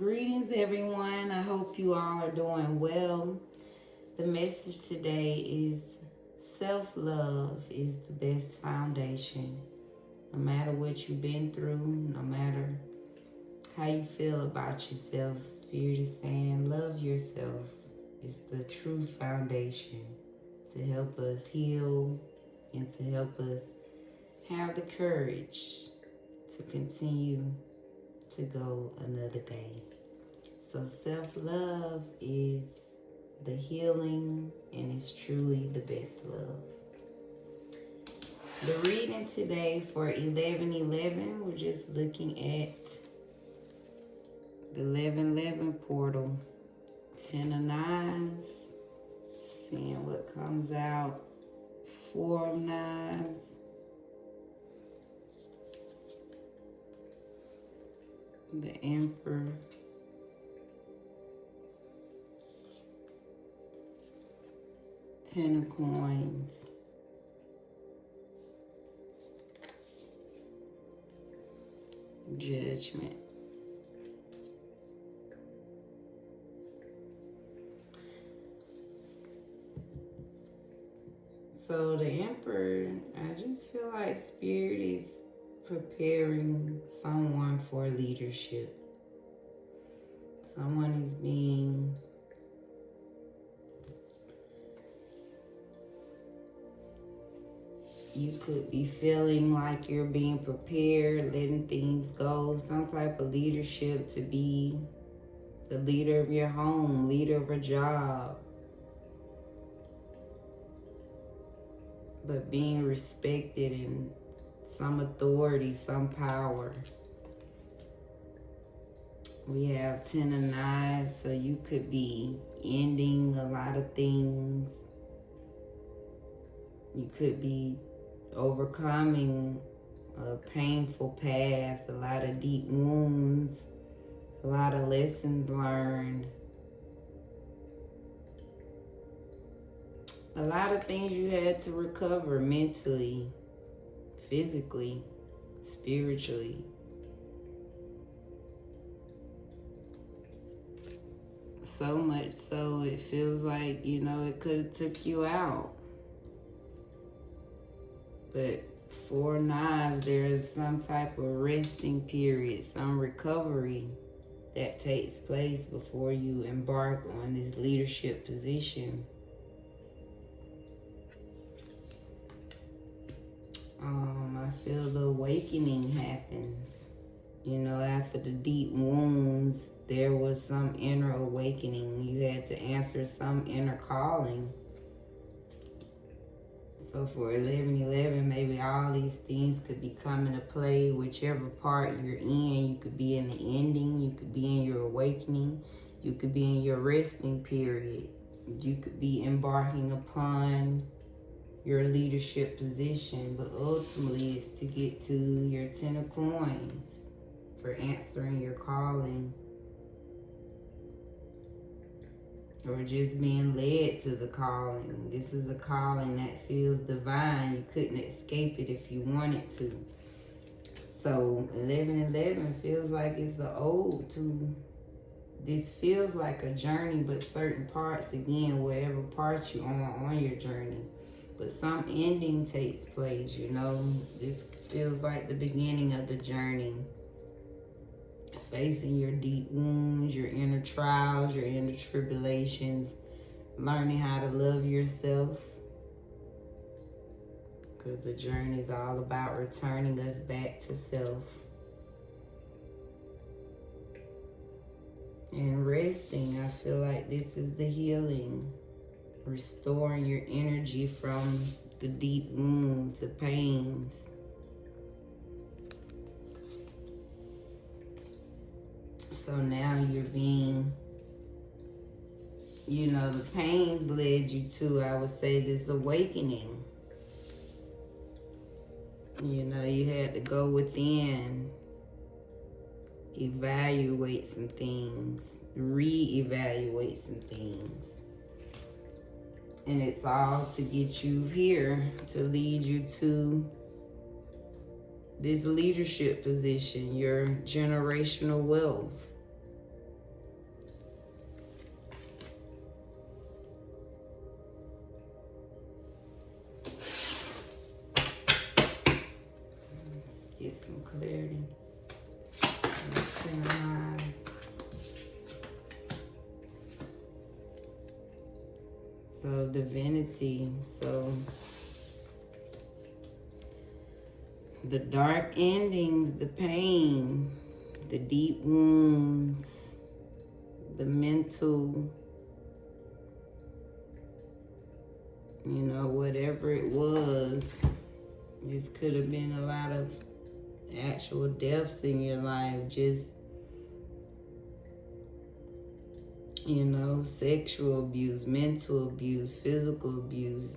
Greetings, everyone. I hope you all are doing well. The message today is self-love is the best foundation. No matter what you've been through, no matter how you feel about yourself, Spirit is saying love yourself is the true foundation to help us heal and to help us have the courage to continue to go another day. So self-love is the healing and it's truly the best love. The reading today for 11:11, we're just looking at the 11:11 portal, 10 of knives, seeing what comes out, 4 of knives, the Emperor, Ten of Coins, Judgment. So the Emperor, I just feel like Spirit is preparing someone for leadership. Someone is being you could be feeling like you're being prepared, letting things go, some type of leadership to be the leader of your home, leader of a job. But being respected in some authority, some power. We have 10 of knives, so you could be ending a lot of things. You could be overcoming a painful past, a lot of deep wounds, a lot of lessons learned, a lot of things you had to recover mentally, physically, spiritually. So much so it feels like, it could have took you out. But 4 knives, there is some type of resting period, some recovery that takes place before you embark on this leadership position. I feel the awakening happens. After the deep wounds, there was some inner awakening. You had to answer some inner calling. So for 11:11, maybe all these things could be coming to play, whichever part you're in. You could be in the ending, you could be in your awakening, you could be in your resting period. You could be embarking upon your leadership position, but ultimately it's to get to your 10 of Coins for answering your calling. Or just being led to the calling. This is a calling that feels divine. You couldn't escape it if you wanted to. So 11:11 feels like it's an ode to, this feels like a journey, but certain parts, again, wherever parts you on your journey. But some ending takes place, This feels like the beginning of the journey. Facing your deep wounds, your inner trials, your inner tribulations, learning how to love yourself. Because the journey is all about returning us back to self. And resting, I feel like this is the healing. Restoring your energy from the deep wounds, the pains. So now you're being, the pains led you to, I would say, this awakening. You had to go within, evaluate some things, reevaluate some things. And it's all to get you here, to lead you to this leadership position, your generational wealth. So divinity. So the dark endings, the pain, the deep wounds, the mental, whatever it was. This could have been a lot of actual deaths in your life. Just, sexual abuse, mental abuse, physical abuse,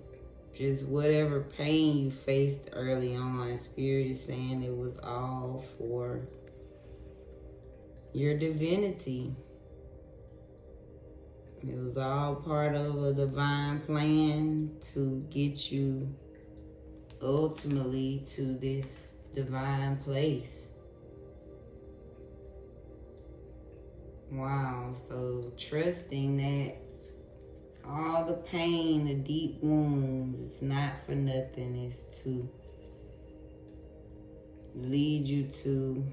just whatever pain you faced early on. Spirit is saying it was all for your divinity. It was all part of a divine plan to get you ultimately to this divine place. Wow, so trusting that all the pain, the deep wounds, it's not for nothing. It's to lead you to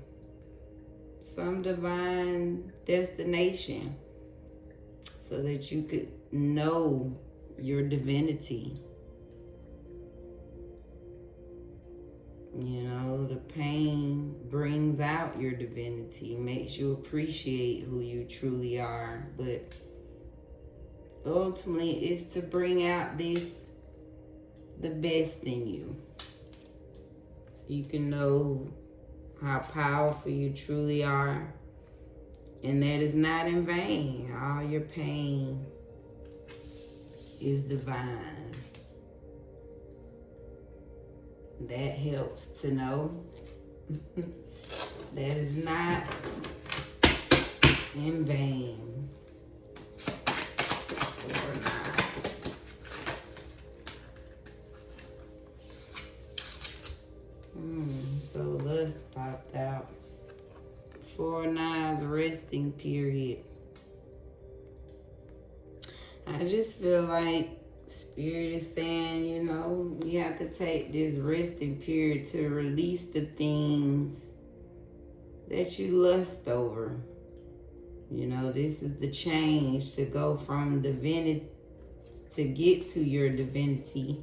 some divine destination so that you could know your divinity. The pain brings out your divinity, makes you appreciate who you truly are. But ultimately, it's to bring out the best in you. So you can know how powerful you truly are. And that is not in vain. All your pain is divine. That helps to know that is not in vain. So lust popped out. 4 Knives resting period. I just feel like Spirit is saying, we have to take this resting period to release the things that you lust over. This is the change to go from divinity to get to your divinity.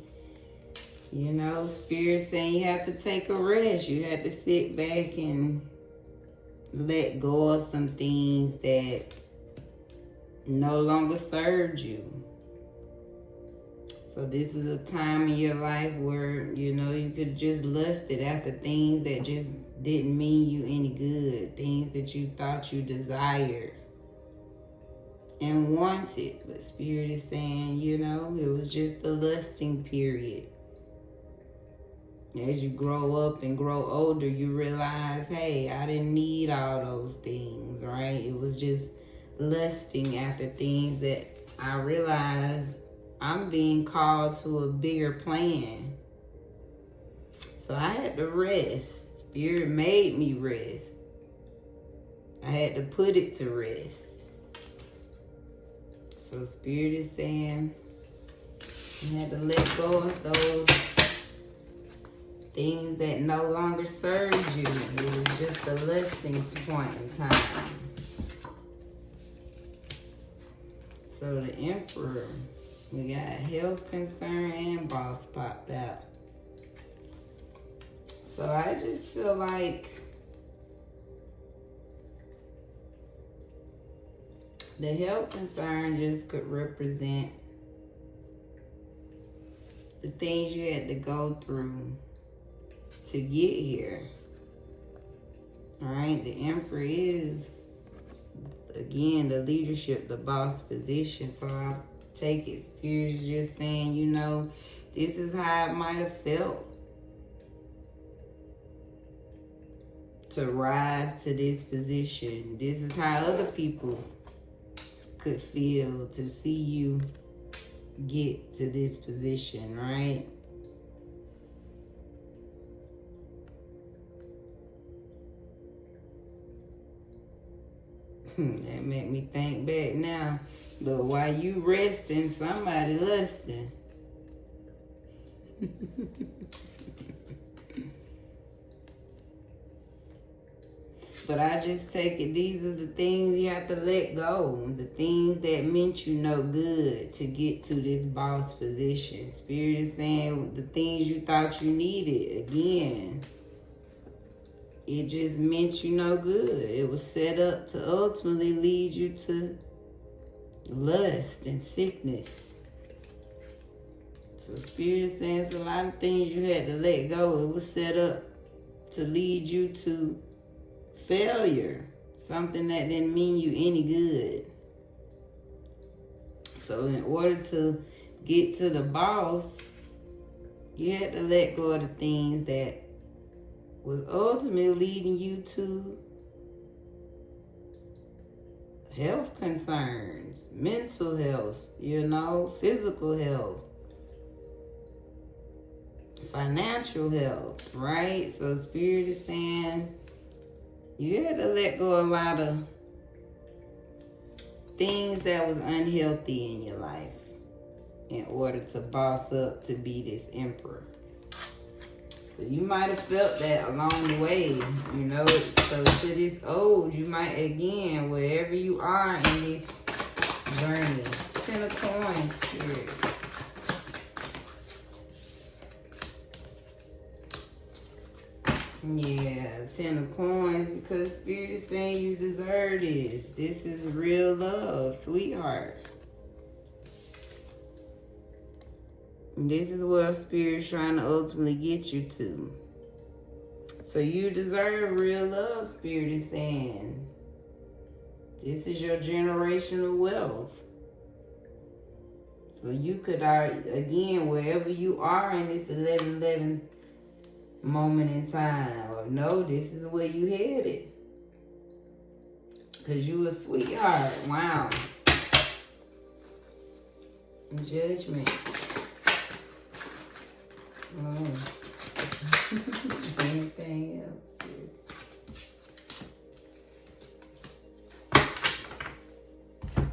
Spirit saying you have to take a rest. You have to sit back and let go of some things that no longer served you. So this is a time in your life where, you could just lust it after things that just didn't mean you any good. Things that you thought you desired and wanted. But Spirit is saying, it was just a lusting period. As you grow up and grow older, you realize, hey, I didn't need all those things, right? It was just lusting after things that I realized I'm being called to a bigger plan. So I had to rest. Spirit made me rest. I had to put it to rest. So Spirit is saying you had to let go of those things that no longer served you. It was just a lusting point in time. So the Emperor, we got health concern and boss popped out. So I just feel like the health concern just could represent the things you had to go through to get here. All right, the Emperor is, again, the leadership, the boss position. So I take it, Spirit is just saying, this is how it might have felt to rise to this position. This is how other people could feel to see you get to this position, right? That made me think back now. But while you resting, somebody lusting. But I just take it, these are the things you have to let go. The things that meant you no good to get to this boss position. Spirit is saying the things you thought you needed, again, it just meant you no good. It was set up to ultimately lead you to lust and sickness. So Spirit is saying it's a lot of things you had to let go. It was set up to lead you to failure. Something that didn't mean you any good. So in order to get to the boss, you had to let go of the things that was ultimately leading you to health concerns, mental health, physical health, financial health, right? So Spirit is saying you had to let go of a lot of things that was unhealthy in your life in order to boss up to be this emperor. So you might have felt that along the way, So to this ode, you might, again, wherever you are in this journey, 10 of coins, Spirit. Yeah, 10 of coins, because Spirit is saying you deserve this. This is real love, sweetheart. This is where Spirit's trying to ultimately get you to. So you deserve real love, Spirit is saying. This is your generational wealth. So you could, again, wherever you are in this 11-11 moment in time, or no, this is where you headed. Because you a sweetheart. Wow. Judgment. Oh. Anything else?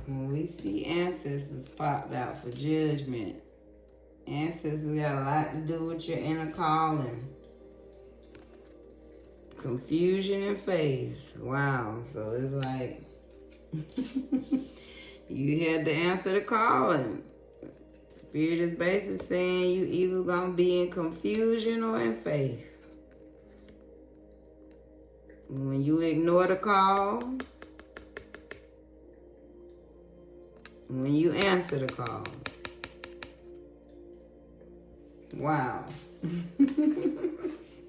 When we see ancestors popped out for judgment, ancestors got a lot to do with your inner calling. Confusion and faith. Wow. So it's like you had to answer the calling. Spirit is basically saying you either going to be in confusion or in faith. When you ignore the call, when you answer the call. Wow.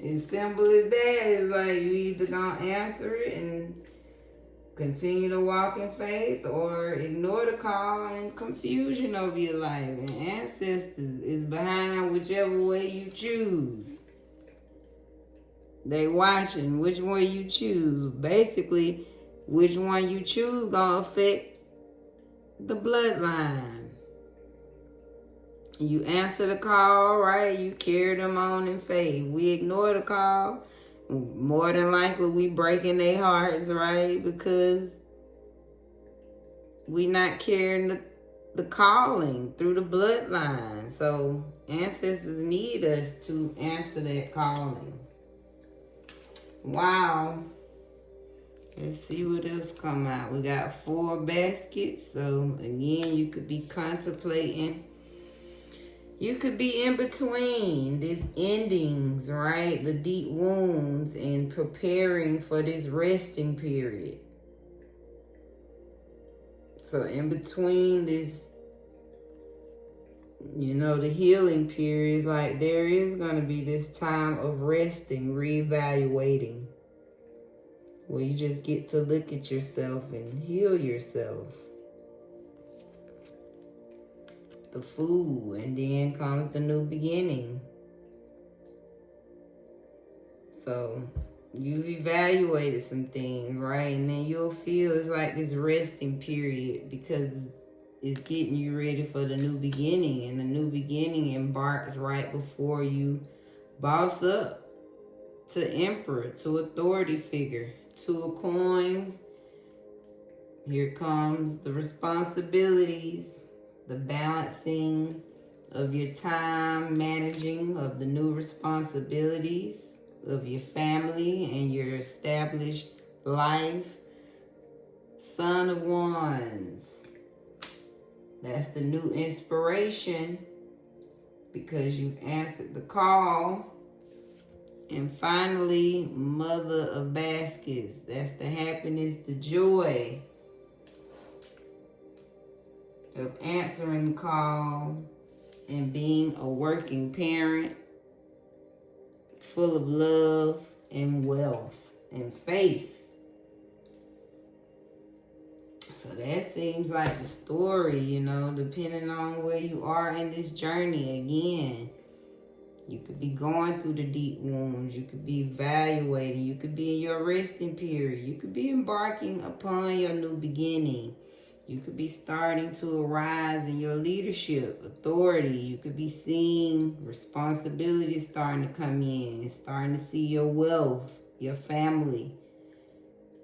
As simple as that, it's like you either going to answer it and continue to walk in faith, or ignore the call and confusion over your life. And ancestors is behind whichever way you choose. They watching which one you choose. Basically, which one you choose gonna affect the bloodline. You answer the call, right? You carry them on in faith. We ignore the call. More than likely, we breaking their hearts, right? Because we not carrying the calling through the bloodline. So ancestors need us to answer that calling. Wow. Let's see what else come out. We got 4 baskets. So again, you could be contemplating. You could be in between these endings, right? The deep wounds, and preparing for this resting period. So in between this, the healing period, is like there is going to be this time of resting, reevaluating, where you just get to look at yourself and heal yourself. The Fool, and then comes the new beginning. So you've evaluated some things, right? And then you'll feel it's like this resting period, because it's getting you ready for the new beginning. And the new beginning embarks right before you boss up to emperor, to authority figure. 2 of coins. Here comes the responsibilities, the balancing of your time, managing of the new responsibilities of your family and your established life. Son of Wands. That's the new inspiration because you've answered the call. And finally, Mother of Baskets. That's the happiness, the joy of answering the call and being a working parent full of love and wealth and faith. So that seems like the story, you know, depending on where you are in this journey. Again, you could be going through the deep wounds. You could be evaluating. You could be in your resting period. You could be embarking upon your new beginning. You could be starting to arise in your leadership, authority. You could be seeing responsibility starting to come in, starting to see your wealth, your family.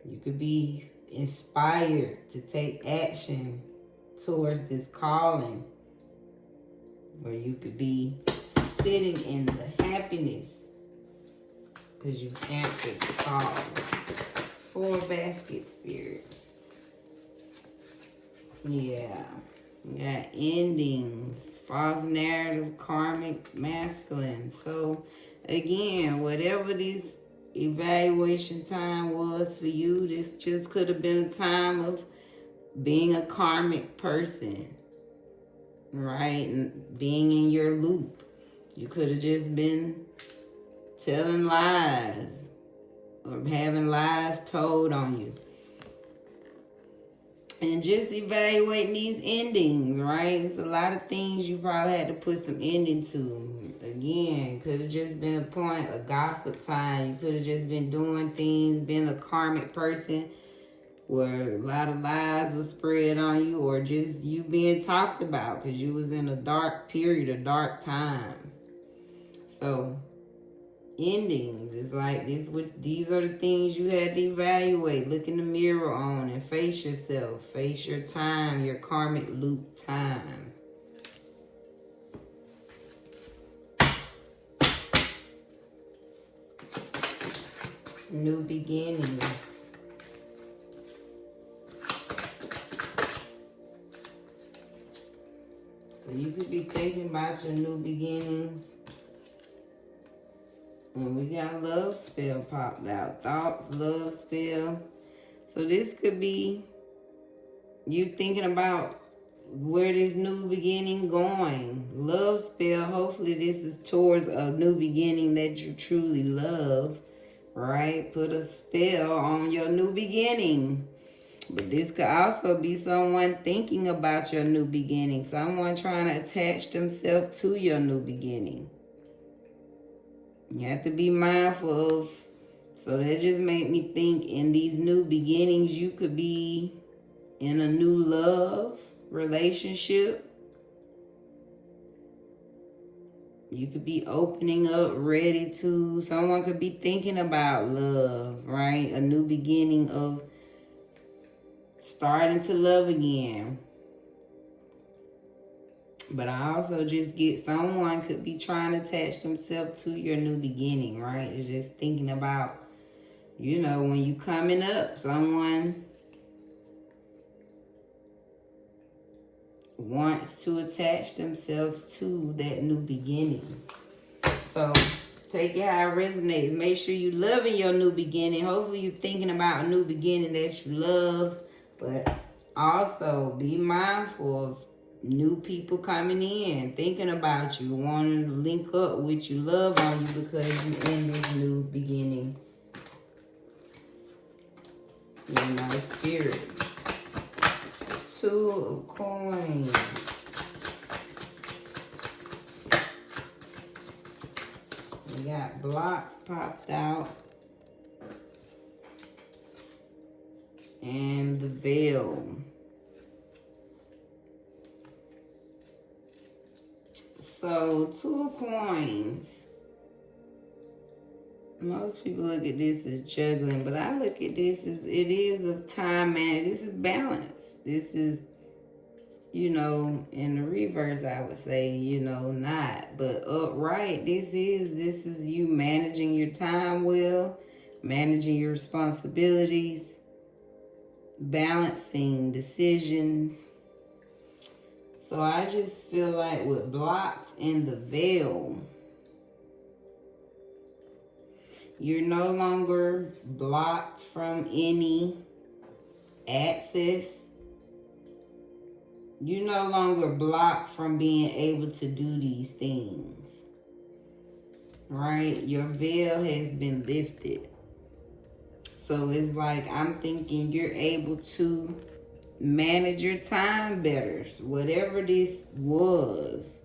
You could be inspired to take action towards this calling. Or you could be sitting in the happiness because you answered the call. 4 basket spirit. Yeah. You got endings, false narrative, karmic, masculine. So again, whatever this evaluation time was for you, this just could have been a time of being a karmic person, right? And being in your loop. You could have just been telling lies or having lies told on you. And just evaluating these endings, right? It's a lot of things you probably had to put some ending to. Again, could have just been a point of gossip time. You could have just been doing things, been a karmic person where a lot of lies were spread on you, or just you being talked about because you was in a dark period, a dark time. So endings is like this. These are the things you had to evaluate, look in the mirror on, and face yourself, face your time, your karmic loop time. New beginnings. So you could be thinking about your new beginnings. And we got love spell popped out. Thoughts, love spell. So this could be you thinking about where this new beginning going. Love spell. Hopefully this is towards a new beginning that you truly love. Right? Put a spell on your new beginning. But this could also be someone thinking about your new beginning. Someone trying to attach themselves to your new beginning. You have to be mindful of, so that just made me think in these new beginnings, you could be in a new love relationship. You could be opening up, ready to, someone could be thinking about love, right? A new beginning of starting to love again. But I also just get someone could be trying to attach themselves to your new beginning, right? It's just thinking about, you know, when you coming up, someone wants to attach themselves to that new beginning. So take it how it resonates. Make sure you loving your new beginning. Hopefully you're thinking about a new beginning that you love. But also be mindful of new people coming in, thinking about you, wanting to link up with you, love on you because you're in this new beginning. You're my spirit. 2 of coins. We got block popped out. And the veil. So 2 of coins. Most people look at this as juggling, but I look at this as it is of time, man. This is balance. This is, you know, in the reverse, I would say, you know, not. But upright, this is you managing your time well, managing your responsibilities, balancing decisions. So I just feel like with blocked in the veil, you're no longer blocked from any access. You're no longer blocked from being able to do these things. Right? Your veil has been lifted. So it's like I'm thinking you're able to manage your time better. Whatever this was,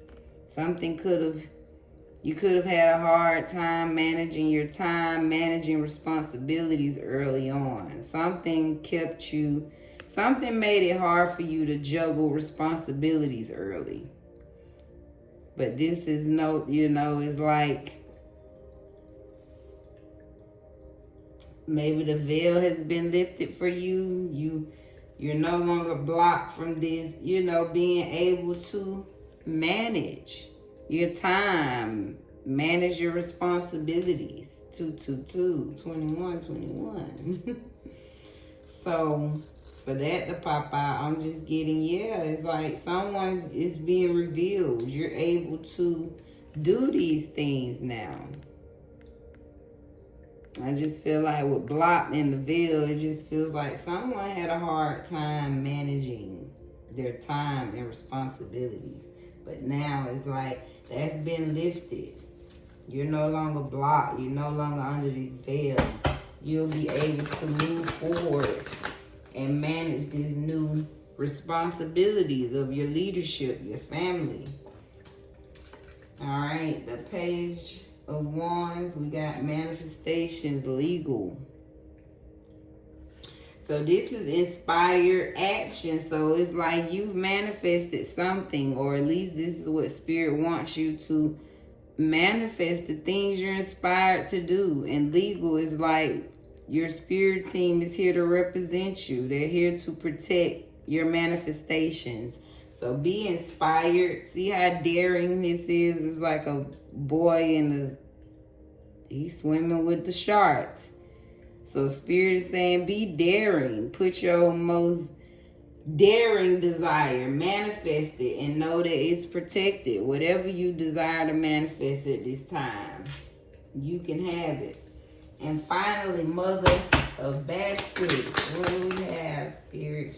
you could have had a hard time managing your time, managing responsibilities early on. Something made it hard for you to juggle responsibilities early. But this is it's like maybe the veil has been lifted for you. You're no longer blocked from this, being able to manage your time, manage your responsibilities. 21. So for that to pop out, I'm just getting, it's like someone is being revealed. You're able to do these things now. I just feel like with blocked in the veil, it just feels like someone had a hard time managing their time and responsibilities. But now it's like that's been lifted. You're no longer blocked. You're no longer under this veil. You'll be able to move forward and manage these new responsibilities of your leadership, your family. All right, the Page of Wands, we got manifestations, legal. So this is inspired action. So it's like you've manifested something, or at least this is what Spirit wants you to manifest, the things you're inspired to do. And legal is like your spirit team is here to represent you. They're here to protect your manifestations. So be inspired. See how daring this is? It's like a boy he's swimming with the sharks. So Spirit is saying be daring. Put your most daring desire, manifest it, and know that it's protected. Whatever you desire to manifest at this time, you can have it. And finally, Mother of Baskets. What do we have, Spirit?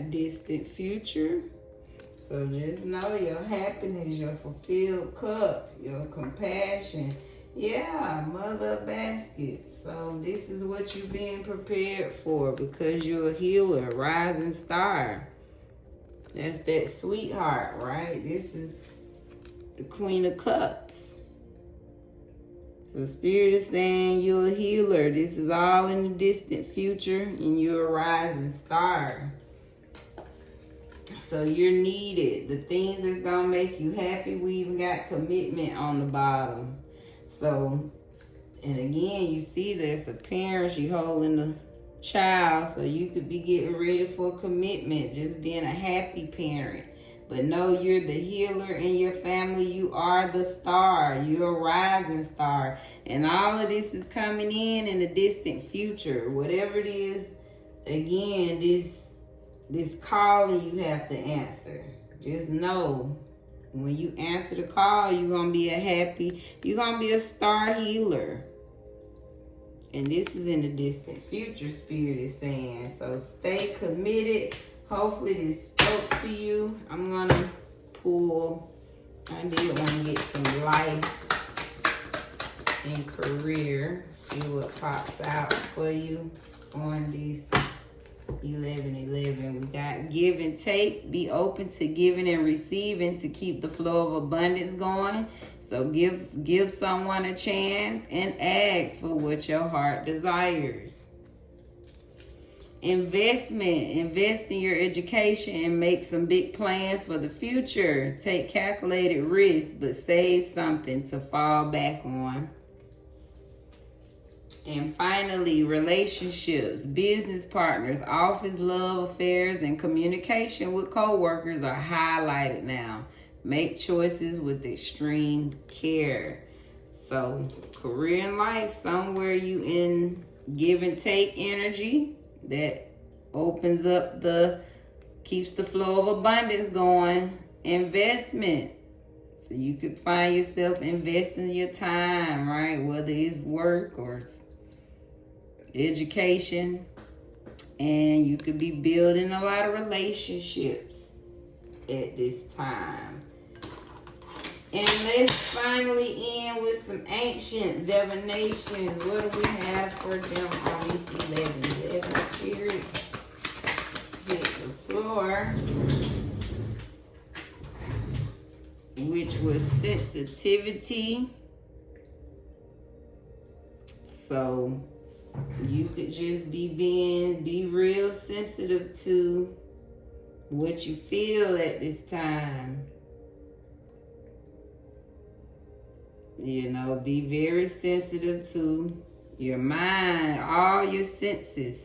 Distant future. So just know your happiness, your fulfilled cup, your compassion. Yeah, Mother of Baskets. So this is what you're being prepared for, because you're a healer, rising star. That's that sweetheart, right? This is the Queen of Cups. So Spirit is saying you're a healer. This is all in the distant future, and you're a rising star. So you're needed. The things that's going to make you happy, we even got commitment on the bottom. So, and again, you see there's a parent, she holding the child. So you could be getting ready for commitment, just being a happy parent. But know you're the healer in your family. You are the star. You're a rising star. And all of this is coming in the distant future. Whatever it is, again, this calling you have to answer. Just know when you answer the call, you're going to be you're going to be a star healer. And this is in the distant future, Spirit is saying. So stay committed. Hopefully this spoke to you. I'm going to pull, I did want to get some life and career. See what pops out for you on these 11:11. We got give and take. Be open to giving and receiving to keep the flow of abundance going. So give someone a chance and ask for what your heart desires. Investment. Invest in your education and make some big plans for the future. Take calculated risks, but save something to fall back on. And finally, relationships, business partners, office love affairs, and communication with coworkers are highlighted now. Make choices with extreme care. So, career and life, somewhere you in give and take energy that opens up keeps the flow of abundance going. Investment. So you could find yourself investing your time, right? Whether it's work or education. And you could be building a lot of relationships at this time. And let's finally end with some ancient divinations. What do we have for them on these 11 spirits? Hit the floor. Which was sensitivity. So you could just be real sensitive to what you feel at this time. You know, be very sensitive to your mind, all your senses.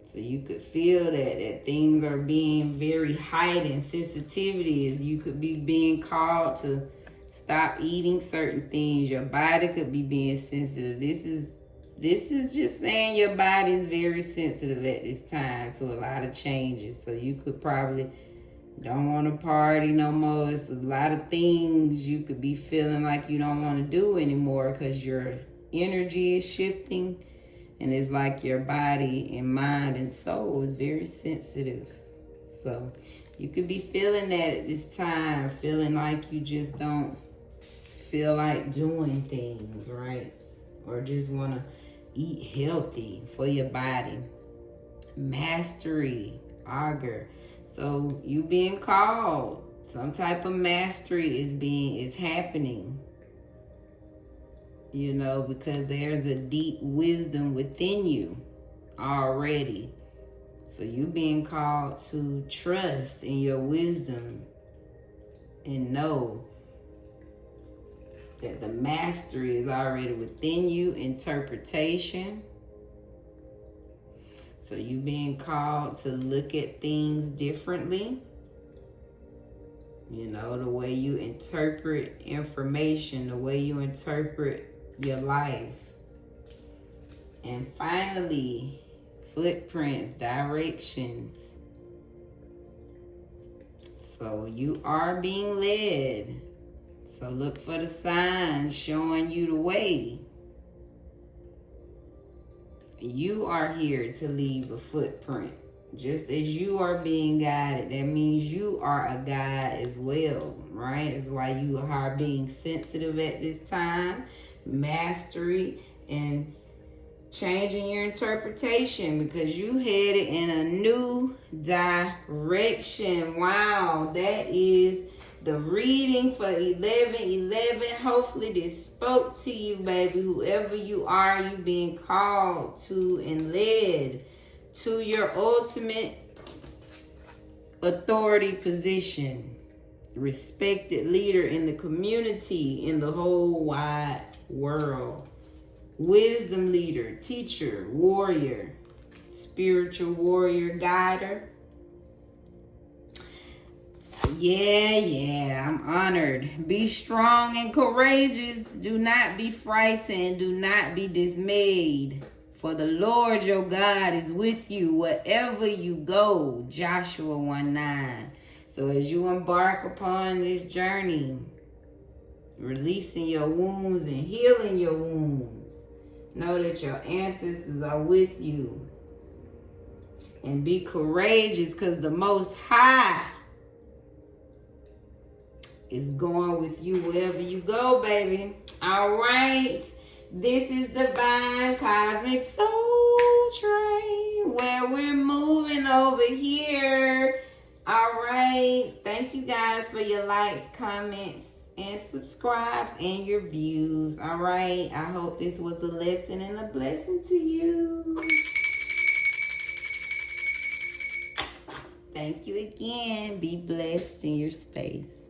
So you could feel that things are being very heightened. Sensitivity is you could be being called to stop eating certain things. Your body could be being sensitive. This is just saying your body is very sensitive at this time to a lot of changes. So you could probably don't want to party no more. It's a lot of things you could be feeling like you don't want to do anymore because your energy is shifting. And it's like your body and mind and soul is very sensitive. So you could be feeling that at this time. Feeling like you just don't feel like doing things, right? Or just want to eat healthy for your body. Mastery, augur. So you being called, some type of mastery is happening. You know, because there's a deep wisdom within you already. So you being called to trust in your wisdom and know that the mastery is already within you. Interpretation. So you being called to look at things differently. You know, the way you interpret information, the way you interpret your life. And finally, footprints, directions. So you are being led. So look for the signs showing you the way. You are here to leave a footprint. Just as you are being guided, that means you are a guide as well, right? That's why you are being sensitive at this time. Mastery and changing your interpretation because you headed in a new direction. Wow, that is the reading for 11/11. Hopefully this spoke to you, baby. Whoever you are, you being called to and led to your ultimate authority position. Respected leader in the community, in the whole wide world. Wisdom leader, teacher, warrior, spiritual warrior, guider. Yeah, I'm honored. Be strong and courageous. Do not be frightened. Do not be dismayed. For the Lord your God is with you wherever you go. Joshua 1:9. So as you embark upon this journey, releasing your wounds and healing your wounds, know that your ancestors are with you. And be courageous because the Most High is going with you wherever you go, baby. All right. This is Divine Cosmic Soul Train, where we're moving over here. All right. Thank you guys for your likes, comments, and subscribes and your views. All right. I hope this was a lesson and a blessing to you. Thank you again. Be blessed in your space.